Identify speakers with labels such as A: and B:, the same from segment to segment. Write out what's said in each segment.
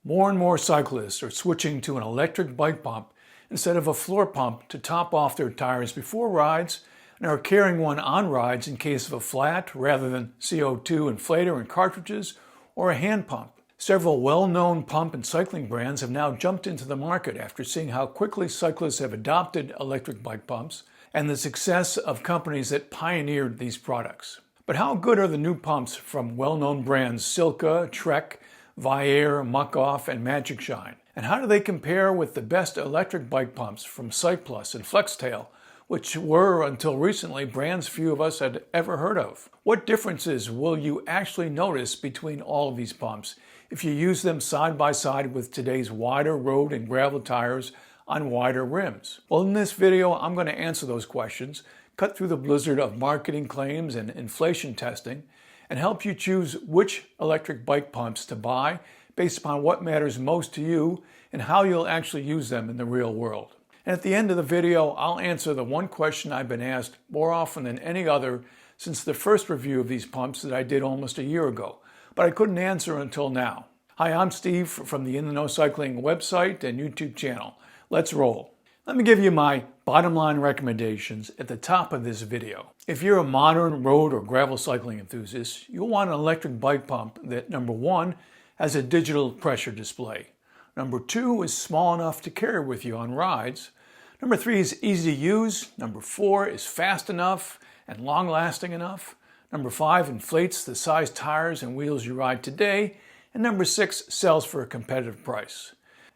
A: More and more cyclists are switching to an electric bike pump instead of a floor pump to top off their tires before rides, and are carrying one on rides in case of a flat rather than CO2 inflator and cartridges or a hand pump. Several well-known pump and cycling brands have now jumped into the market after seeing how quickly cyclists have adopted electric bike pumps and the success of companies that pioneered these products. But how good are the new pumps from well-known brands Silca, Trek, VIAIR, Muc-Off, and Magicshine? And how do they compare with the best electric bike pumps from Cycplus and Flextail, which were, until recently, brands few of us had ever heard of? What differences will you actually notice between all of these pumps if you use them side by side with today's wider road and gravel tires on wider rims? Well, in this video, I'm going to answer those questions, cut through the blizzard of marketing claims and inflation testing, and help you choose which electric bike pumps to buy based upon what matters most to you and how you'll actually use them in the real world. And at the end of the video, I'll answer the one question I've been asked more often than any other since the first review of these pumps that I did almost a year ago, but I couldn't answer until now. Hi, I'm Steve from the In the Know Cycling website and YouTube channel. Let's roll. Let me give you my bottom line recommendations at the top of this video. If you're a modern road or gravel cycling enthusiast, you'll want an electric bike pump that, number one, has a digital pressure display. Number two is small enough to carry with you on rides. Number three is easy to use. Number four is fast enough and long-lasting enough. Number five inflates the size tires and wheels you ride today. And number six sells for a competitive price.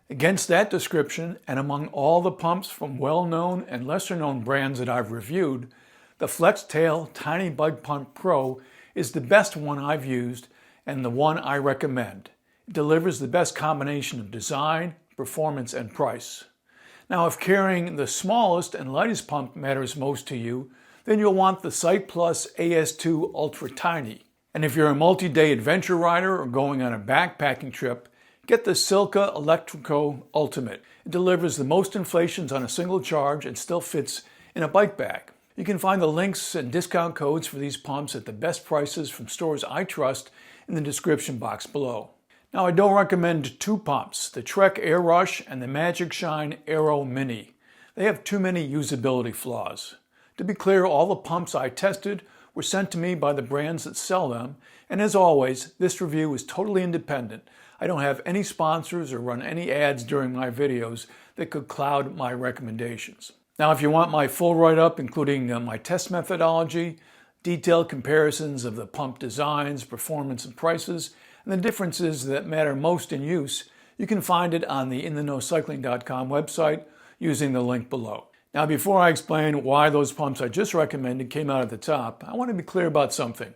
A: Against that description, and among all the pumps from well-known and lesser-known brands that I've reviewed, the Flextail Tiny Bike Pump Pro is the best one I've used and the one I recommend. It delivers the best combination of design, performance, and price. Now, if carrying the smallest and lightest pump matters most to you, then you'll want the Cycplus AS2 Ultra Tiny. And if you're a multi-day adventure rider or going on a backpacking trip, get the Silca Electrico Ultimate. It delivers the most inflations on a single charge and still fits in a bike bag. You can find the links and discount codes for these pumps at the best prices from stores I trust in the description box below. Now, I don't recommend two pumps, the Trek Air Rush and the Magicshine Aero Mini. They have too many usability flaws. To be clear, all the pumps I tested were sent to me by the brands that sell them, and as always, this review is totally independent. I don't have any sponsors or run any ads during my videos that could cloud my recommendations. Now, if you want my full write-up, including my test methodology, detailed comparisons of the pump designs, performance, and prices, and the differences that matter most in use, you can find it on the inthenowcycling.com website using the link below. Now, before I explain why those pumps I just recommended came out at the top, I want to be clear about something.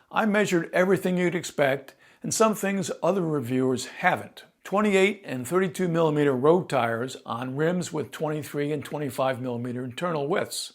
A: I measured everything you'd expect, and some things other reviewers haven't. 28 and 32 millimeter road tires on rims with 23 and 25 millimeter internal widths.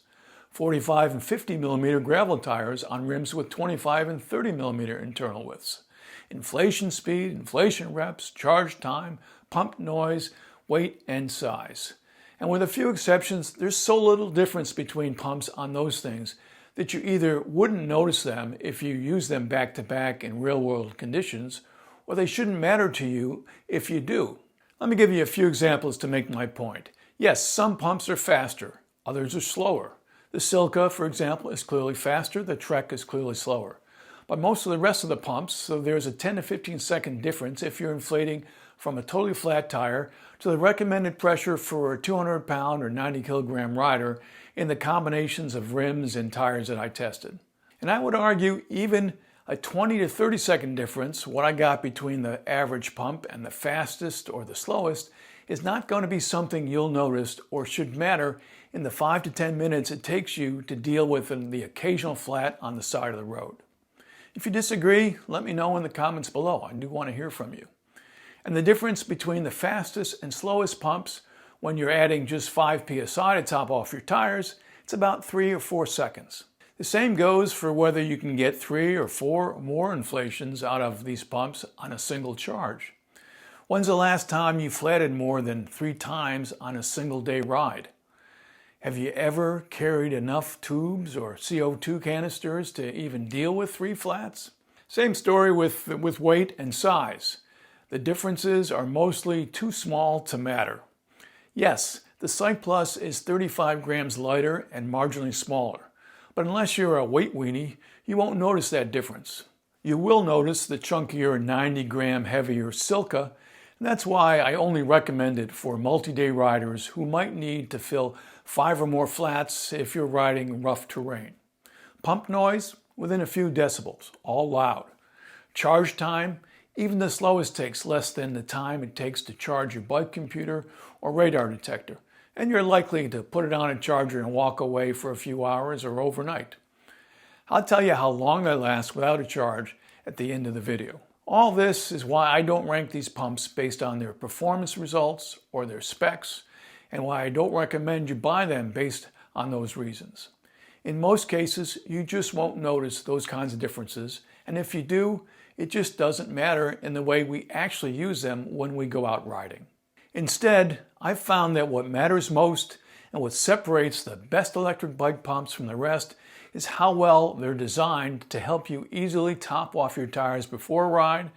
A: 45 and 50 millimeter gravel tires on rims with 25 and 30 millimeter internal widths. Inflation speed, inflation reps, charge time, pump noise, weight, and size. And with a few exceptions, there's so little difference between pumps on those things that you either wouldn't notice them if you use them back to back in real world conditions, or they shouldn't matter to you if you do. Let me give you a few examples to make my point. Yes, some pumps are faster, others are slower. The Silca, for example, is clearly faster, the Trek is clearly slower. But most of the rest of the pumps, so there's a 10 to 15 second difference if you're inflating from a totally flat tire to the recommended pressure for a 200 pound or 90 kilogram rider in the combinations of rims and tires that I tested. And I would argue even a 20 to 30 second difference, what I got between the average pump and the fastest or the slowest, is not going to be something you'll notice or should matter in the 5 to 10 minutes it takes you to deal with the occasional flat on the side of the road. If you disagree, let me know in the comments below. I do want to hear from you. And the difference between the fastest and slowest pumps when you're adding just 5 psi to top off your tires, it's about 3 or 4 seconds. The same goes for whether you can get 3 or 4 or more inflations out of these pumps on a single charge. When's the last time you flatted more than 3 times on a single day ride? Have you ever carried enough tubes or CO2 canisters to even deal with 3 flats? Same story with weight and size. The differences are mostly too small to matter. Yes, the Cycplus is 35 grams lighter and marginally smaller, but unless you're a weight weenie, you won't notice that difference. You will notice the chunkier 90-gram heavier Silca, and that's why I only recommend it for multi-day riders who might need to fill 5 or more flats if you're riding rough terrain. Pump noise, within a few decibels, all loud. Charge time, even the slowest takes less than the time it takes to charge your bike computer or radar detector, and you're likely to put it on a charger and walk away for a few hours or overnight. I'll tell you how long they last without a charge at the end of the video. All this is why I don't rank these pumps based on their performance results or their specs, and why I don't recommend you buy them based on those reasons. In most cases, you just won't notice those kinds of differences, and if you do, it just doesn't matter in the way we actually use them when we go out riding. Instead, I've found that what matters most and what separates the best electric bike pumps from the rest is how well they're designed to help you easily top off your tires before a ride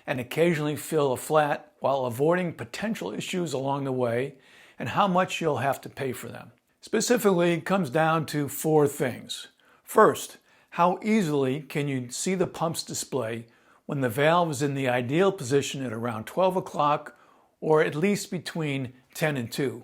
A: and occasionally fill a flat while avoiding potential issues along the way, and how much you'll have to pay for them. Specifically, it comes down to 4 things. First, how easily can you see the pump's display when the valve is in the ideal position at around 12 o'clock or at least between 10 and 2.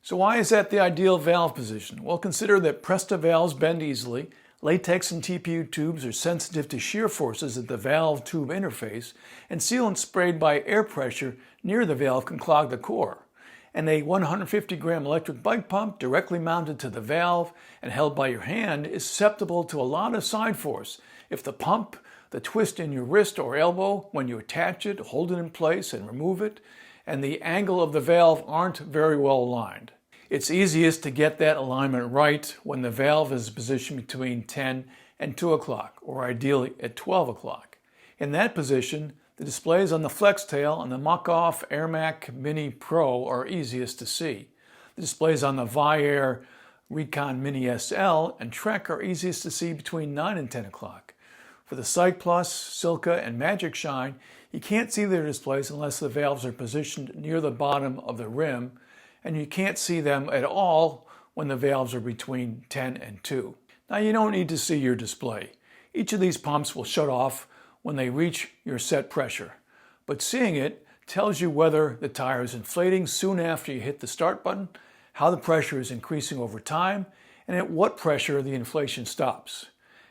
A: So why is that the ideal valve position? Well, consider that Presta valves bend easily, latex and TPU tubes are sensitive to shear forces at the valve tube interface, and sealant sprayed by air pressure near the valve can clog the core. And a 150-gram electric bike pump directly mounted to the valve and held by your hand is susceptible to a lot of side force. If the pump, the twist in your wrist or elbow when you attach it, hold it in place and remove it, and the angle of the valve aren't very well aligned. It's easiest to get that alignment right when the valve is positioned between 10 and 2 o'clock, or ideally at 12 o'clock. In that position, the displays on the Flextail and the Muc-Off AirMac Mini Pro are easiest to see. The displays on the VIAIR Recon Mini SL and Trek are easiest to see between 9 and 10 o'clock. For the Cycplus, Silca, and Magicshine, you can't see their displays unless the valves are positioned near the bottom of the rim, and you can't see them at all when the valves are between 10 and 2. Now, you don't need to see your display. Each of these pumps will shut off when they reach your set pressure, but seeing it tells you whether the tire is inflating soon after you hit the start button, how the pressure is increasing over time, and at what pressure the inflation stops.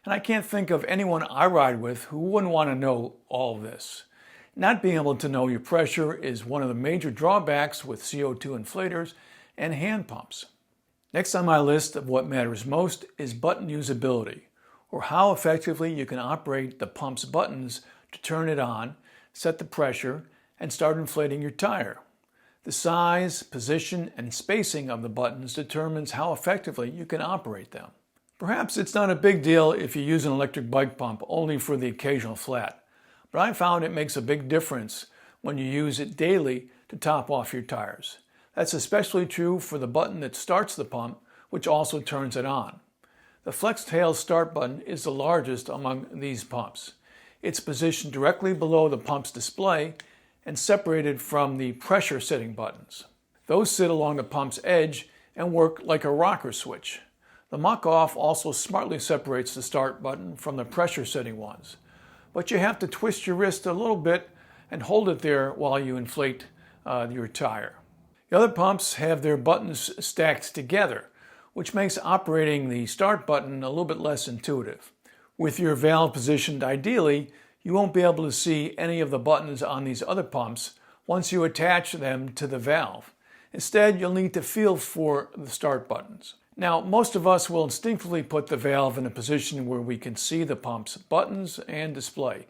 A: And I can't think of anyone I ride with who wouldn't want to know all of this. Not being able to know your pressure is one of the major drawbacks with CO2 inflators and hand pumps. Next on my list of what matters most is button usability, or how effectively you can operate the pump's buttons to turn it on, set the pressure, and start inflating your tire. The size, position, and spacing of the buttons determines how effectively you can operate them. Perhaps it's not a big deal if you use an electric bike pump only for the occasional flat, but I found it makes a big difference when you use it daily to top off your tires. That's especially true for the button that starts the pump, which also turns it on. The Flextail start button is the largest among these pumps. It's positioned directly below the pump's display and separated from the pressure setting buttons. Those sit along the pump's edge and work like a rocker switch. The Muc-Off also smartly separates the start button from the pressure setting ones, but you have to twist your wrist a little bit and hold it there while you inflate your tire. The other pumps have their buttons stacked together, which makes operating the start button a little bit less intuitive. With your valve positioned ideally, you won't be able to see any of the buttons on these other pumps once you attach them to the valve. Instead, you'll need to feel for the start buttons. Now, most of us will instinctively put the valve in a position where we can see the pump's buttons and display.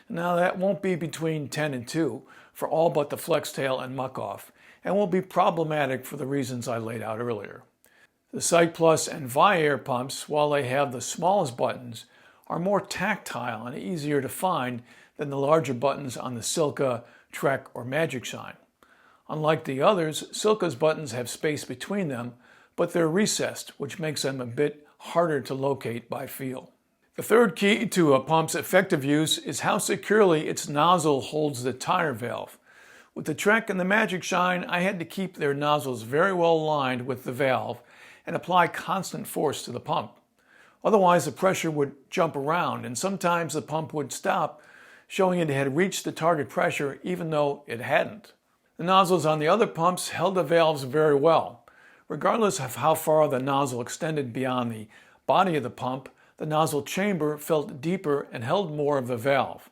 A: Now, that won't be between 10 and 2 for all but the Flextail and Muc-Off, and will be problematic for the reasons I laid out earlier. The Cycplus and VIAIR pumps, while they have the smallest buttons, are more tactile and easier to find than the larger buttons on the Silca, Trek, or Magicshine. Unlike the others, Silca's buttons have space between them, but they're recessed, which makes them a bit harder to locate by feel. The third key to a pump's effective use is how securely its nozzle holds the tire valve. With the Trek and the Magicshine, I had to keep their nozzles very well aligned with the valve and apply constant force to the pump. Otherwise, the pressure would jump around, and sometimes the pump would stop, showing it had reached the target pressure even though it hadn't. The nozzles on the other pumps held the valves very well. Regardless of how far the nozzle extended beyond the body of the pump, the nozzle chamber felt deeper and held more of the valve.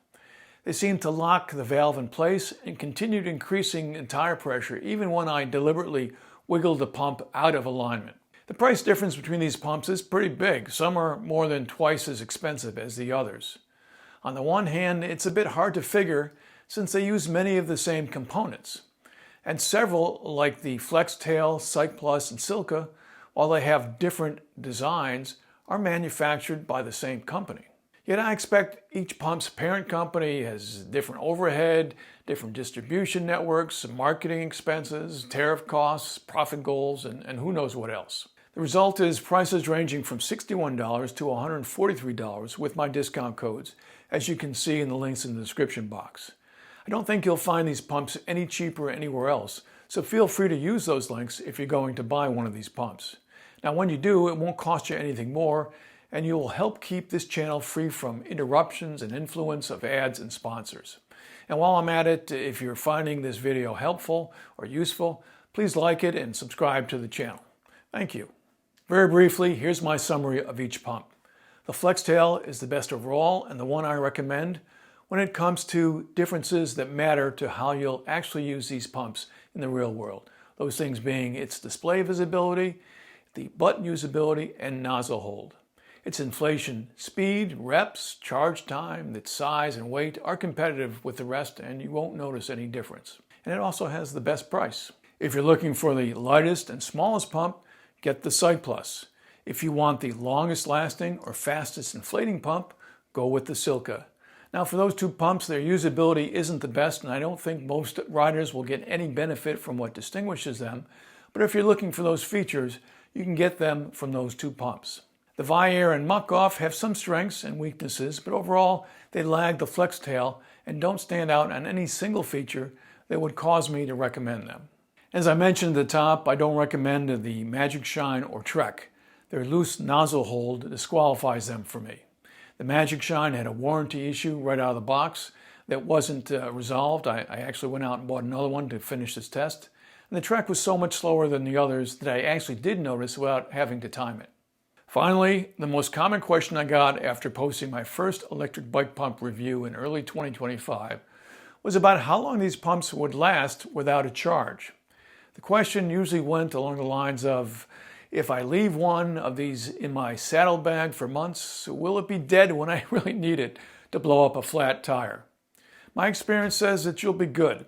A: They seemed to lock the valve in place and continued increasing in tire pressure even when I deliberately wiggled the pump out of alignment. The price difference between these pumps is pretty big. Some are more than twice as expensive as the others. On the one hand, it's a bit hard to figure since they use many of the same components. And several, like the Flextail, Cycplus, and Silca, while they have different designs, are manufactured by the same company. Yet I expect each pump's parent company has different overhead, different distribution networks, marketing expenses, tariff costs, profit goals, and who knows what else. The result is prices ranging from $61 to $143 with my discount codes, as you can see in the links in the description box. I don't think you'll find these pumps any cheaper anywhere else, so feel free to use those links if you're going to buy one of these pumps. Now when you do, it won't cost you anything more, and you will help keep this channel free from interruptions and influence of ads and sponsors. And while I'm at it, if you're finding this video helpful or useful, please like it and subscribe to the channel. Thank you. Very briefly, here's my summary of each pump. The Flextail is the best overall and the one I recommend when it comes to differences that matter to how you'll actually use these pumps in the real world. Those things being its display visibility, the button usability, and nozzle hold. Its inflation, speed, reps, charge time, its size and weight are competitive with the rest and you won't notice any difference. And it also has the best price. If you're looking for the lightest and smallest pump, get the Cycplus. If you want the longest lasting or fastest inflating pump, go with the Silca. Now for those two pumps, their usability isn't the best and I don't think most riders will get any benefit from what distinguishes them, but if you're looking for those features, you can get them from those two pumps. The VIAIR and Muc-Off have some strengths and weaknesses, but overall they lag the Flextail and don't stand out on any single feature that would cause me to recommend them. As I mentioned at the top, I don't recommend the Magicshine or Trek. Their loose nozzle hold disqualifies them for me. The Magicshine had a warranty issue right out of the box that wasn't resolved. I actually went out and bought another one to finish this test. And the Trek was so much slower than the others that I actually did notice without having to time it. Finally, the most common question I got after posting my first electric bike pump review in early 2025 was about how long these pumps would last without a charge. The question usually went along the lines of, if I leave one of these in my saddlebag for months, will it be dead when I really need it to blow up a flat tire? My experience says that you'll be good.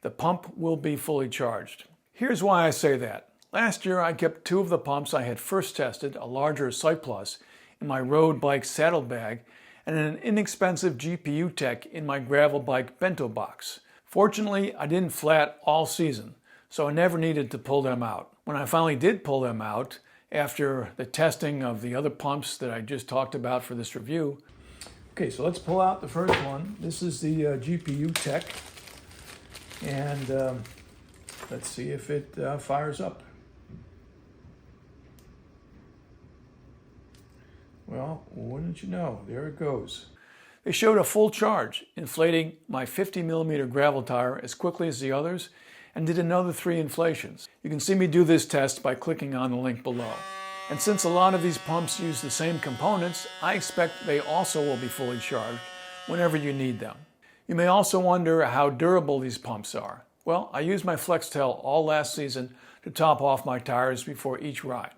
A: The pump will be fully charged. Here's why I say that. Last year, I kept two of the pumps I had first tested, a larger Cycplus, in my road bike saddlebag and an inexpensive GPU Tech in my gravel bike bento box. Fortunately, I didn't flat all season, so I never needed to pull them out. When I finally did pull them out, after the testing of the other pumps that I just talked about for this review. Okay, so let's pull out the first one. This is the GPU Tech, and let's see if it fires up. Well, wouldn't you know, there it goes. They showed a full charge, inflating my 50mm gravel tire as quickly as the others, and did another 3 inflations. You can see me do this test by clicking on the link below. And since a lot of these pumps use the same components, I expect they also will be fully charged whenever you need them. You may also wonder how durable these pumps are. Well, I used my Flextail all last season to top off my tires before each ride.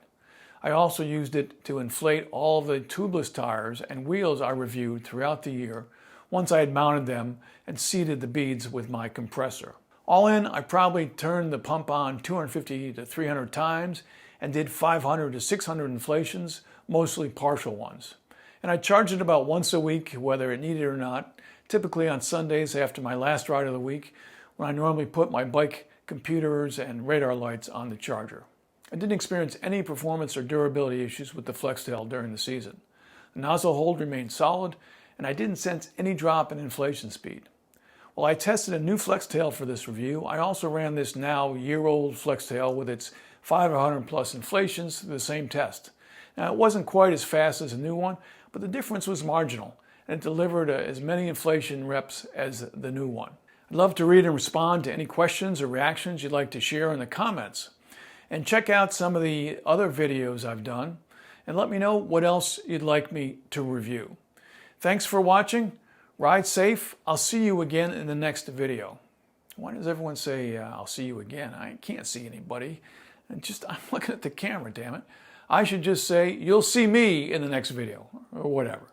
A: I also used it to inflate all of the tubeless tires and wheels I reviewed throughout the year once I had mounted them and seated the beads with my compressor. All in, I probably turned the pump on 250 to 300 times and did 500 to 600 inflations, mostly partial ones. And I charged it about once a week, whether it needed or not, typically on Sundays after my last ride of the week, when I normally put my bike computers and radar lights on the charger. I didn't experience any performance or durability issues with the Flextail during the season. The nozzle hold remained solid, and I didn't sense any drop in inflation speed. Well, I tested a new Flextail for this review. I also ran this now year-old Flextail with its 500 plus inflations through the same test. Now, it wasn't quite as fast as a new one, but the difference was marginal, and it delivered as many inflation reps as the new one. I'd love to read and respond to any questions or reactions you'd like to share in the comments. And check out some of the other videos I've done, and let me know what else you'd like me to review. Thanks for watching. Ride safe. I'll see you again in the next video. Why does everyone say, I'll see you again? I can't see anybody. I'm looking at the camera, damn it. I should just say, you'll see me in the next video, or whatever.